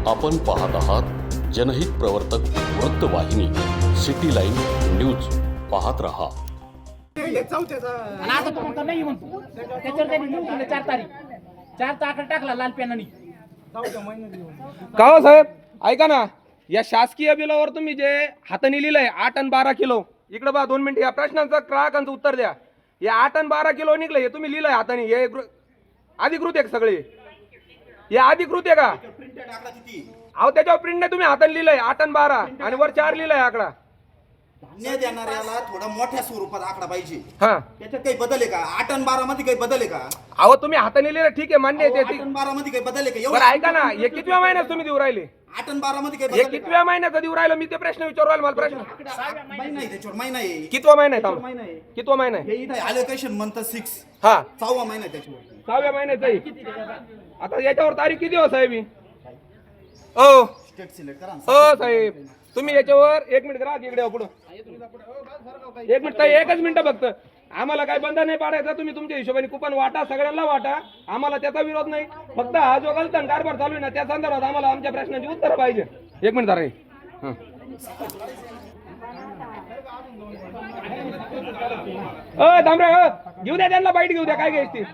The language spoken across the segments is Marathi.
आपण पाहत आहात जनहित प्रवर्तक वृत्तवाहिनी सिटी लाईन न्यूज. पाहत रहा. आणि आता तो म्हणतो नाही म्हणतो त्याच्यावर त्यांनी लिहून दिलं 4 तारीख 4 चा आकडा टाकला लाल पेनाने. का हो साहेब ऐका ना, या शासकीय बिलावर तुम्ही जे हाताने लिहिलंय 8 आणि 12 किलो, इकडे बघा 2 मिनिट, या प्रश्नांचं ग्राहकांचं उत्तर द्या. या 8 आणि 12 किलो निघलं, हे तुम्ही लिहिलंय हाताने, हे अधिकृत आहे सगळे? हे अधिकृत आहे का? अहो त्याच्यावर प्रिंट नाही, तुम्ही हाताने लिहिलंय 8 आणि 12 आणि वर 4 लिहिलंय आकडा. धान्य देणाऱ्याला थोडा मोठ्या स्वरूपात आकडा पाहिजे. हा, त्याच्यात काही बदल आहे का? 8 आणि 12 मध्ये काही बदल आहे का? अहो तुम्ही हाताने लिहिलं ठीक आहे, मान्य आहे 8 ते. आणि 12 मध्ये काही बदल आहे का? बरं ऐका ना, हे कितव्या महिन्यात तुम्ही देऊ राहिले? 8 आणि 12 मध्ये काही हे बदल आहे कितव्या महिन्याचं देऊ राहिलं? मी ते प्रश्न विचारू राहिलो. मला प्रश्न का? महिना आहे त्याच्यावर, महिना आहे. कितवा महिना आहे? महिना आहे. कितवा महिना आहे? हे इथे अलोकेशन मंथ 6 हा, 6वा महिना आहे त्याच्यावर. 6व्या महिन्याचं आहे. आता याच्यावर तारीख किती हो साहेब? ओ स्टेट सिलेक्ट करा. हो साहेब, तुम्ही याच्यावर 1 मिनिट करा, इकडे पुढं 1 मिनिट, एकच मिनिट फक्त. आम्हाला काही बंधन नाही पाडायचा, तुम्ही तुमच्या हिशोबाने कुपन वाटा, सगळ्यांना वाटा, आम्हाला त्याचा विरोध नाही. फक्त हा जो गलतन कारभार चालू आहे ना, त्या संदर्भात आम्हाला आमच्या प्रश्नाची उत्तर पाहिजे. 1 मिनिट रे. थांबरे, घेऊ द्या त्यांना, बाईट घेऊ द्या, काय घ्यायची ती.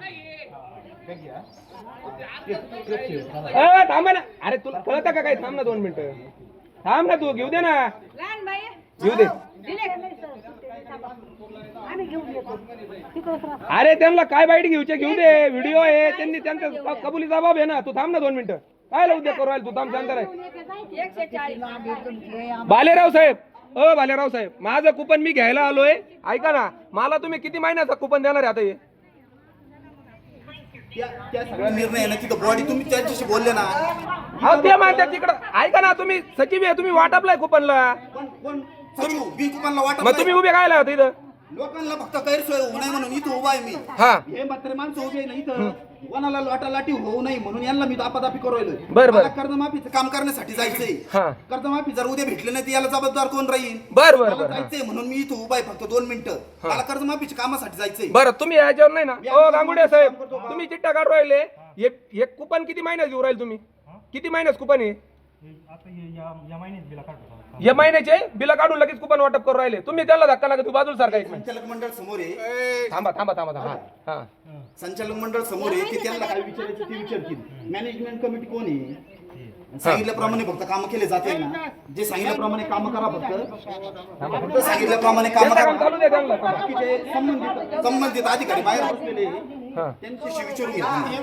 थांबा ना, अरे तुला कळतं का काय? थांब ना 2 मिनिटं, थांब ना तू, घेऊ दे ना, घेऊ दे. अरे त्यांना काय बाईट घेऊचे, घेऊ दे, व्हिडिओ आहे, त्यांनी त्यांचा कबुली जबाब आहे ना. तू थांब ना 2 मिनिटं, काय उद्या करू राहील तू? थांब, शांत राह. भालेराव साहेब, भालेराव साहेब, माझं कुपन मी घ्यायला आलोय, ऐका ना. मला तुम्ही किती महिन्याचा कुपन देणार आहे आता? हे त्या सगळा निर्णय आहे ना तिथं बॉडी, तुम्ही त्यांच्याशी बोलले ना. हा, ते म्हणतात तिकडं. ऐका ना, तुम्ही सचिव आहे, तुम्ही वाटपलाय कुपनला. कोण सचिव? बी कुपनला वाटप मग तुम्ही उभे काय होते इथं? लोकांना फक्त गैरसोय होऊ नये म्हणून इथं उभा आहे मी. हा, हे मात्र माणसं उभी आहे ना इथं, कोणाला लाटालाटी होऊ नये म्हणून यांना मी दापादापी करवलोय. बरं. मला कर्जमाफीचं काम करण्यासाठी जायचंय. हा, कर्जमाफी जर उद्या भेटले नाही तर याला जबाबदार कोण राहील? बरं मला बरं बरं जायचंय म्हणून मी इथं उभा आहे फक्त 2 मिनिटं. मला कर्जमाफीच्या कामासाठी जायचंय. बरं. तुम्ही याच्यावर नाही ना? गांगुडे साहेब, तुम्ही चिट्टा काढू राहिले. हे कुपन किती महिन्यात घेऊ राहिले तुम्ही? किती महिन्यात कुपन आहे? या महिन्याचे बिल काढून लगेच कुपन वाटप करू राहिले तुम्ही. त्याला धक्का लागत, तू बाजूला सारखा. एक मिनिट, संचालक मंडळ समोर आहे. थांबा थांबा थांबा थांबा. हा, संचालक मंडळ समोर आहे की त्यांना काय विचारायचं ते विचारतील. मॅनेजमेंट कमिटी कोण आहे? सांगितल्याप्रमाणे फक्त काम केले जाते ना. जे सांगितल्याप्रमाणे काम करा, फक्त सांगितल्याप्रमाणे काम करा. चालू दे त्यांना. बाकीचे संबंधित अधिकारी बाहेर बसलेले त्यांच्याशी विचारून घेतले.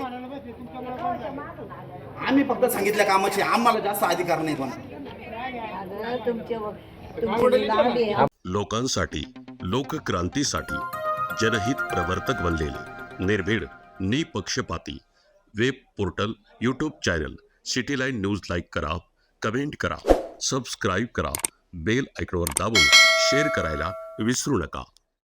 आम्ही फक्त सांगितल्या कामाचे, आम्हाला जास्त अधिकार नाही. पण लोकांसाठी, लोकक्रांतीसाठी जनहित प्रवर्तक बनलेले निर्भीड, निपक्षपाती web portal, YouTube channel city line news like करा, कमेंट करा, सबस्क्राईब करा, बेल आयकॉनवर दाबून शेअर करायला विसरू नका.